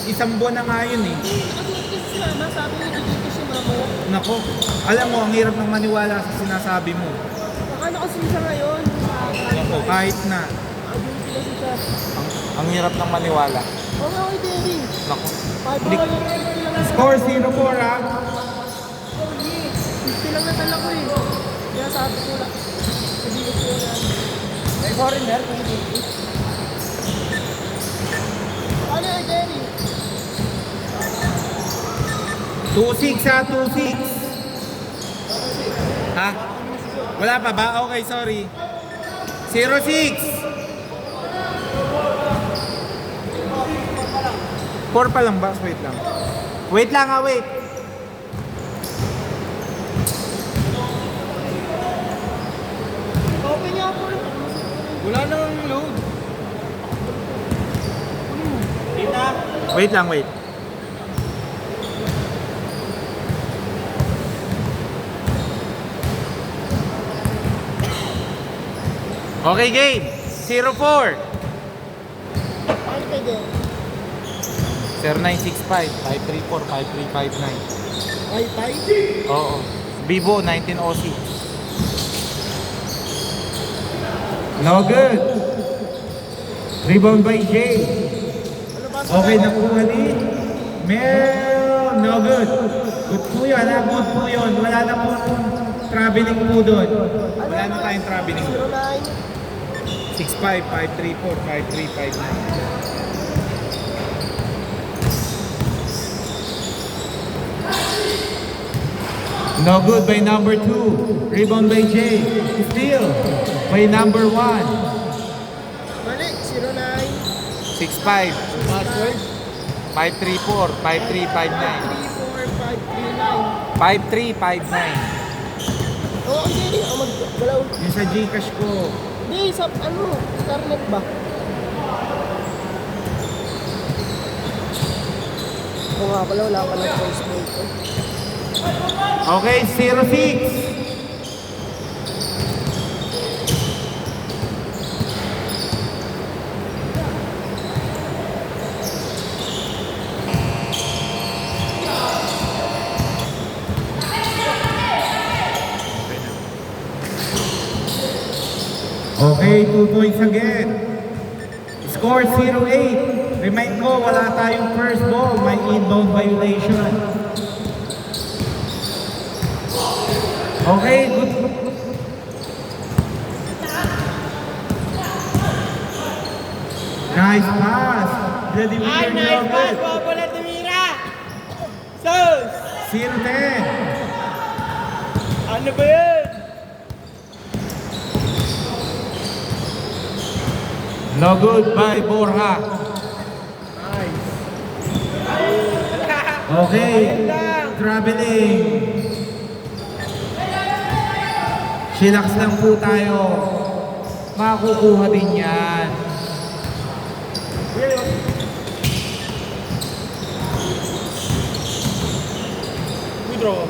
isang buwan na nga yun eh. Nakasuot kasi si mama, sabi niya dito si mama. Nako, alam mo, ang hirap ng maniwala sa sinasabi mo. Baka kasi siya ngayon. Nako, kahit na. Ability kasi siya. Ang hirap ng maniwala. Oo nga kay Terry. Nako. 5 Hindi- lang. Score 0-4 ha. 50 lang natala ko eh. Kaya sabi ko lang. Sabi ko siya yan. May foreigner, hindi. Ano kay Terry? 2-6 ha, 2-6. Ha? Wala pa ba? Okay, sorry. 0-6. 4 pa lang ba? Wait lang. Wait lang ha, wait. Open niya ako. Wala nang load. Tita. Wait lang, wait. Okay, game. 0-4. Ano kay Terry? 0965 534 5359. Ay, tay. Oo. Vivo 1906. No good. Rebound by Jay. Ano ba? Okay na po ni Mel. No good. Good po yun. Good po yun. Wala na po traveling po doon. Wala na tayong traveling. 09. 65 534 5359. No good by number 2. Rebound by Jay. Steal by number 1. Mali, 09. 65 Password. 534 5359. 34539. 5359. Oo, hindi. Ang maggalaw. Yung sa Gcash ko. Hindi, sa ano, internet ba? Oo nga pala, wala pa ng voice mail ko. Okay, 06. Okay, 2 points again. Score 0-8. Remind ko, wala tayong first ball. May inbound violation. Okay, good. Nice pass. Vladimir Ay, nice pass. Nogues. Wala tumira. Sus! 0-10. Ano ba yun? No good by Borja. Nice. Okay, traveling. Chillax lang po tayo. Makukuha din yan. Withdraw.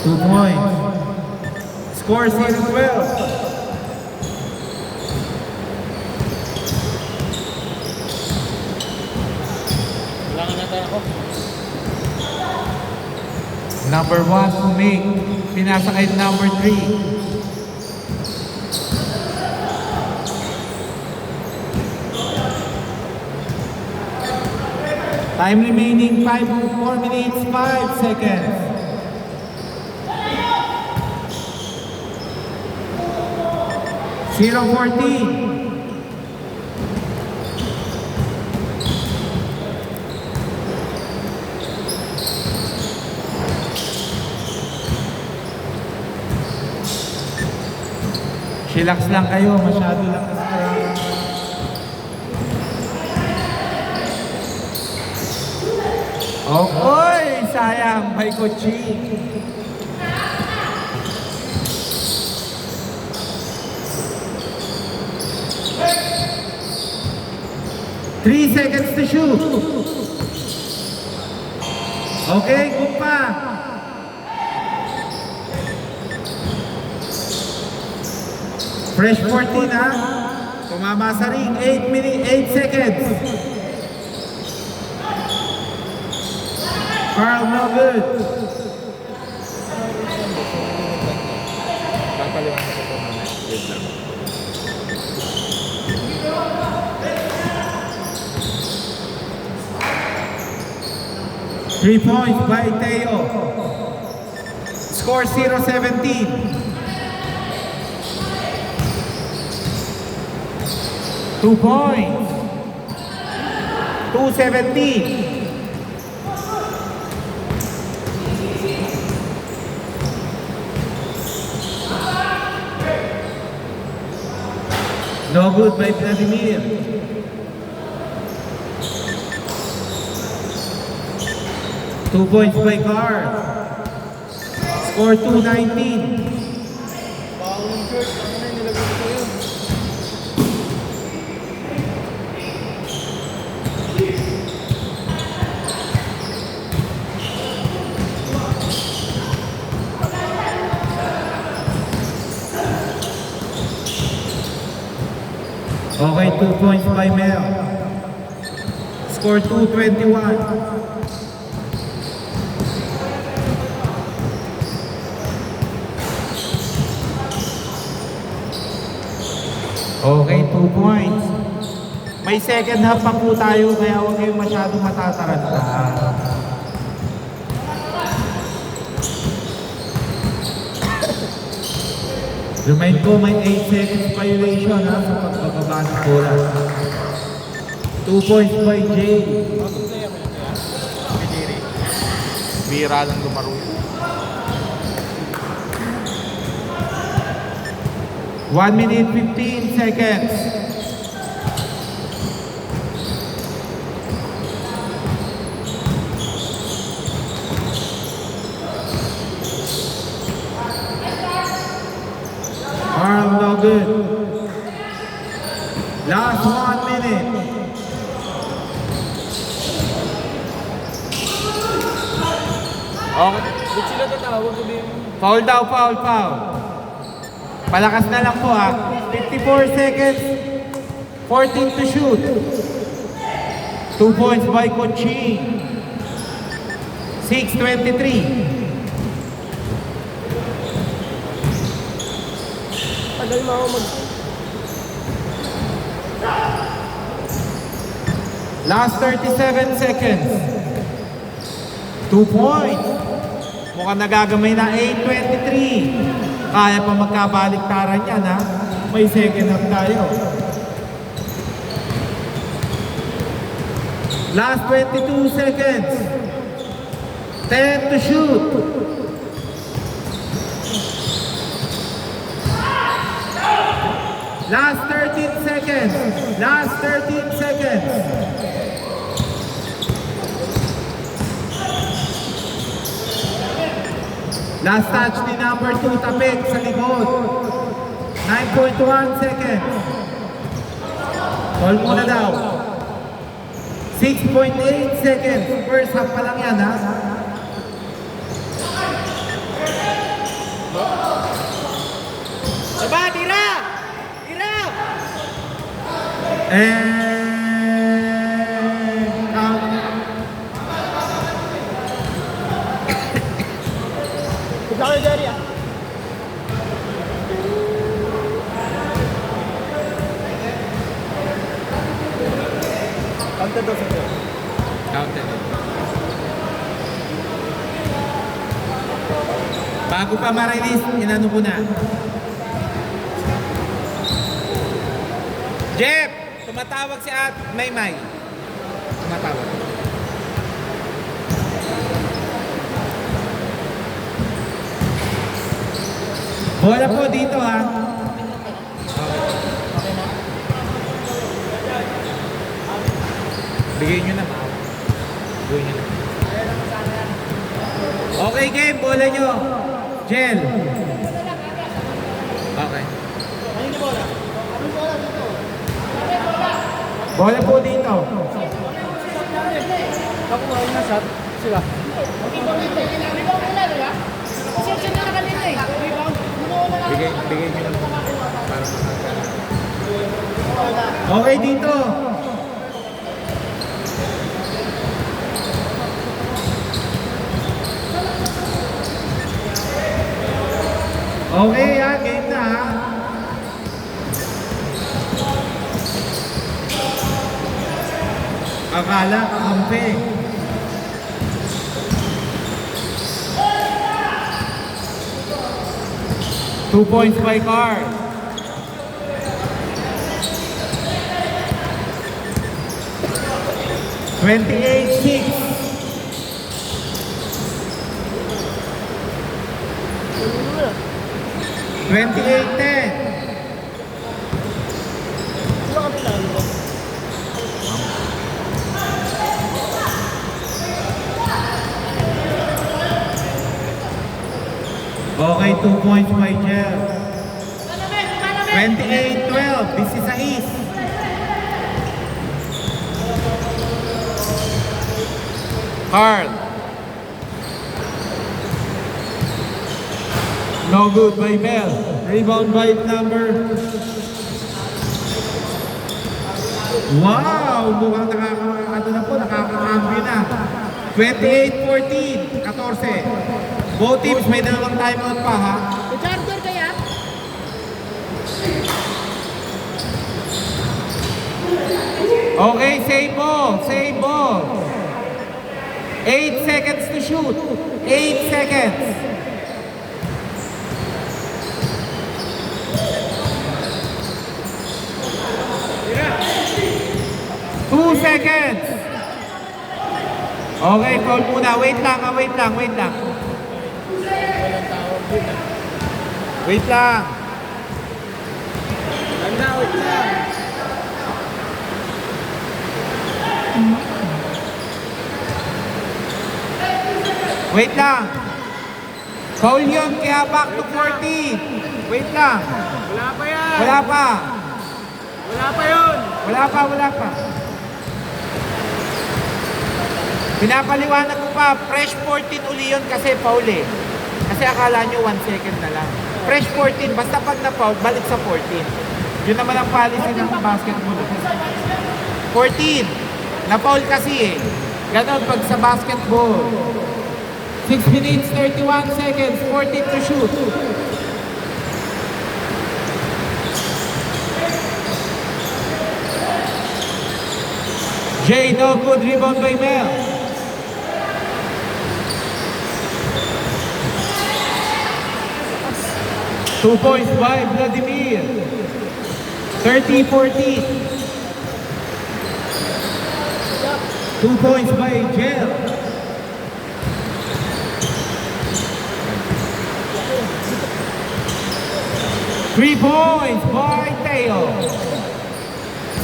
2 points. Score 0-12. Wala nga natin ako. Number 1 to make. Pinasa kay number 3. Time remaining 4 minutes 5 seconds. Zero 14. Chillax lang kayo, masyado lang kasi. Oy, sayang, may kotsi. Three seconds to shoot. Okay, good pa. Fresh 14 ha. Tumama sa ring. 8 seconds. Carl, no good. Papaliwanag ko po mamaya. Wait lang. Three points by Teo. Score 0-17. Two points. 2-17. No good by Vladimir. Two points by Carl. Score 2-19. Bawang shirt. Ano na yung nilagay ko yun? Okay, 2 points by Mel. Score 2-21. Okay, 2 points. May second half pa po tayo, kaya huwag kayong masyadong matataranta. Remind ko, may 8 seconds violation ha, sa pagbababa ng bola. 2 points by Jay. Bira lang lumaro yun. 1 minute 15 seconds. Carl, no good. Last 1 minute. Okay. Ba't sila tatawag ko din? Foul daw, foul. Palakas na lang po ha. 54 seconds. 14 to shoot. 2 points by Coaching. 6:23. Tagal mo ako Last 37 seconds. 2 points. Mukhang nagagamay na 8:23. Kaya pa magkabaliktaran yan ha. May second half tayo. Last 22 seconds. 10 to shoot. Last 13 seconds. Last 13 seconds. Last touch ni number 2, Tapik sa likod. 9.1 seconds. Call muna daw. 6.8 seconds. First half pa lang yan ha. Aba, tira! Tira! And count. Bigla kayo, Jerry ah. Counted daw sa ito. Counted. Bago pa ma-release, inano ko na. Jeff! Tumatawag si At Maymay. Tumatawag. Bola po dito ha. Bigay nyo na maawa. Bigay nyo na. Okay game, bola nyo. Jel. Okay. Bola po dito. Nakuha na shot. Sila. Bigay nyo na para makakala. Okay dito. Okay game na ha. Akala kakampi. Two points by Carl. $28-6. Ano 28-10. kami lalo ba? Okay, 2 points by Jel. 28-12. This is a East. Carl. No good by Mel. Rebound by number. Wow! Mukhang nakakakambyo na. 28-14. 14. Both teams may dalawang timeout pa ha. May charger kaya? Okay, same ball. Same ball. 8 seconds to shoot. 8 seconds. Two seconds. Okay, foul muna. Wait lang. Wait lang. Walang tawag dun ah. Wait lang. Wait lang. Wait lang. Foul yun, kaya back to 40. Wait lang. Wala pa yan. Wala pa. Wala pa yun. Wala pa. Pinapaliwanag ko pa, fresh 14 uli yun kasi foul eh. Kasi akala nyo 1 second na lang. Fresh 14, basta pag na-foul, balik sa 14. Yun naman ang policy ng basketball. 14. Na-foul kasi eh. Ganon pag sa basketball. 6 minutes, 31 seconds, 14 to shoot. Jay, no good rebound by Mel. Two points by Vladimir. 30-14. 2 points by Jel. Three points by Teo.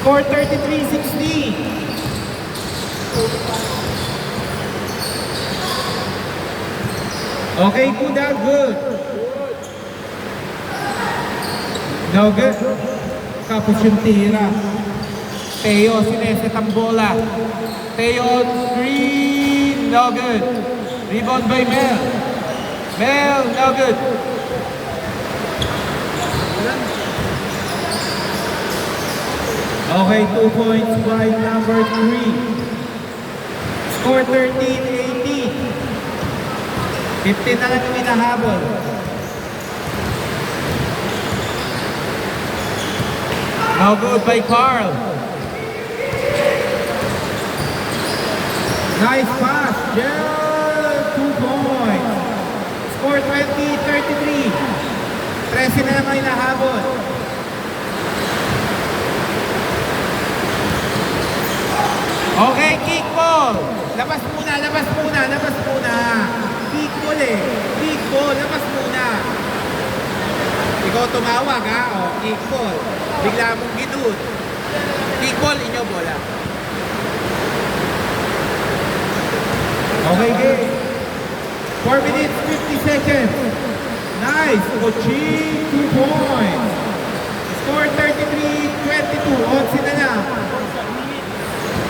Score 33-16. Okay, good. No good. Kapos yung tira. Teo, sineset ang bola. Teo on screen. No good. Rebound by Mel. Mel, no good. Okay, 2 points by number 3. Score 13-18. 15 na lang yung inahabol. No good by Carl. Nice pass. Gerald, 2 points. Score 20-33. 13 na lang ang inahabol. Okay, kick ball. Labas muna. Kick ball eh. Kick ball, labas muna. Ikaw tumawag ha. O, kick ball. Bigla mong gidud. Kick ball, inyo bola. Okay, game. 4 minutes, 50 seconds. Nice. Coaching, 2 points. Score 33-22. Odds na lang.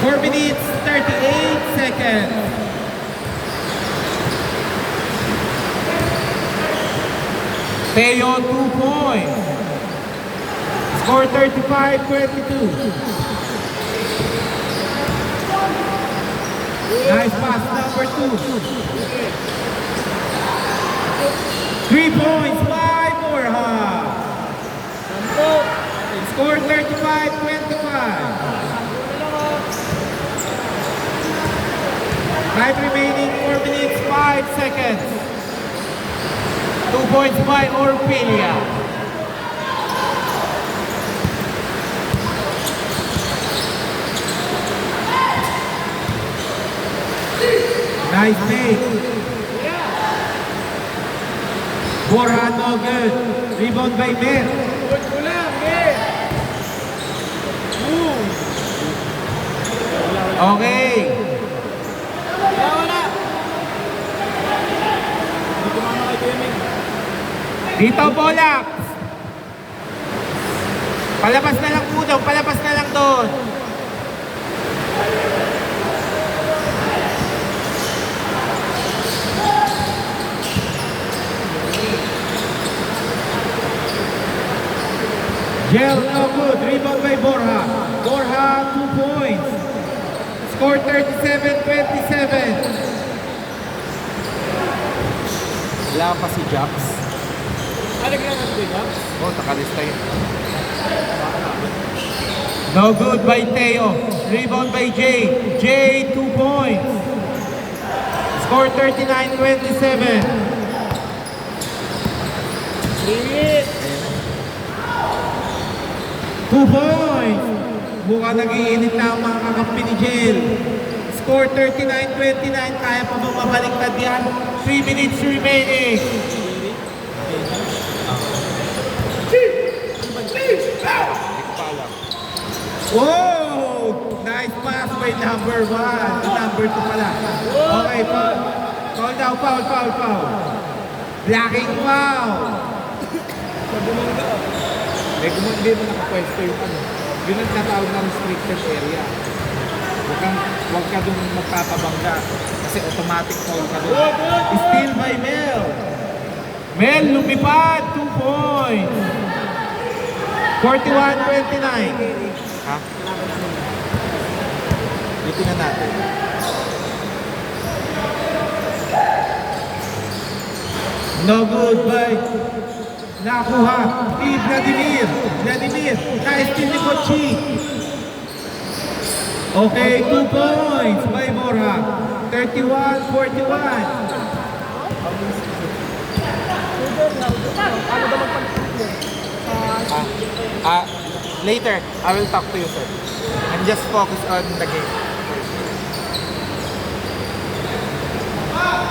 4 minutes, 38 seconds. Teo, 2 points. Score 35-22. Nice pass, number 2. 3 points by Borja. Score 35-25. Time remaining 4 minutes, 5 seconds. 2 points by Orpilia. Nice make. Borja, no good. Rebound by Mer. Good ko lang, eh. Boom. Okay. Wala. Hindi ko mama kay Kuya Ming. Dito, Bolax. Palabas na lang po daw. Palabas na lang doon. Gel, no good. Rebound by Borja. Borja, 2 points. Score 37-27. Wala pa si Jax. Ano ginagawa ko yun? Oh, nakalista yun. No good by Teo. Rebound by Jay. Jay, 2 points. Score 39-27. Limit. 2 points. Mukhang nag-iinit na ang mga kakampi ni Jel. Score 39-29. Kaya pa bang mabaliktad yan? 3 minutes remaining. Whoa! Nice pass by number 1. Number 2 pala. Okay, foul. Foul daw, foul. Blocking foul. Eh, kung hindi mo nakapwesto yung ano, yun ang tatawag na restricted area. Huwag ka dun magtatabangga kasi automatic foul ka dun. Steal by Mel. Mel, lumipad. 2 points. 41-29. Ha? Dito na natin. No good by nakuha ni Vladimir. Nice steal ni Kochi. Okay, 2 points by Borja. 31-41. Later, I will talk to you, sir. And just focus on the game.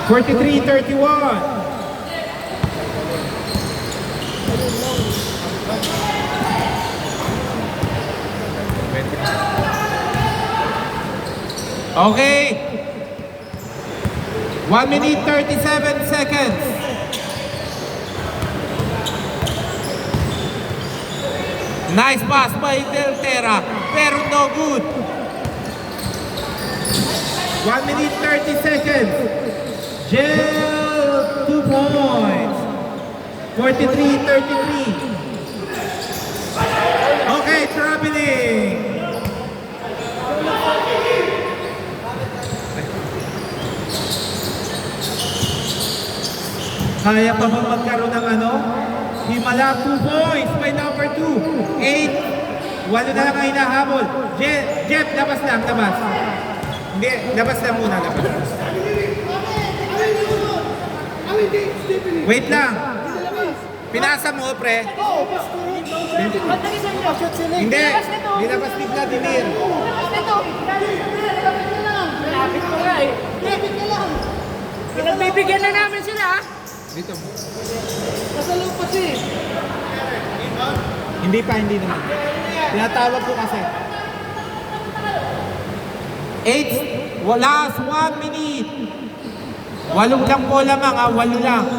43-31. Okay. 1 minute 37 seconds. Nice pass by Deltera, pero no good. 1 minute 30 seconds. Gel, 2 points. 43-33. Okay, traveling. Kaya pa ba magkaroon ng ano? Himala, 2 points by number 2. 8. Walo na lang ang hinahabol. Jeff, labas lang, labas. Hindi, labas lang muna, labas. Wait lang. Pinasa mo, pre. Hindi, nilabas ni Vladimir. Lapit ko nga eh. Pinagbibigyan na namin sila ah. Dito mo. Kasalo pa siya eh. Hindi naman. Tinatawag ko kasi. 8. Last 1 minute. 8 lang po lamang, 8 lang.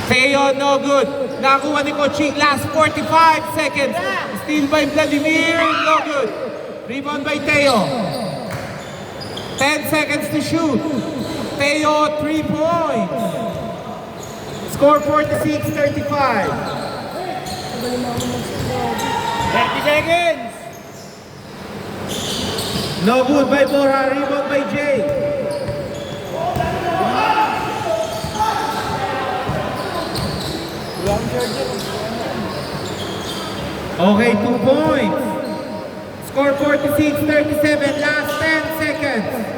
Teo, no good. Nakakuha ni Kochi. Last 45 seconds. Steal by Vladimir. No good. Rebound by Teo. 10 seconds to shoot. Teo, 3 points. Score 46-35. Magaling ako mag-score. 30 seconds. No good by Borja, rebound by Jay. Okay, 2 points. Score 46-37, last 10 seconds.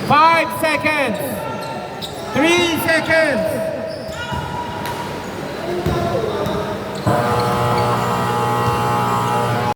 5 seconds. 3 seconds.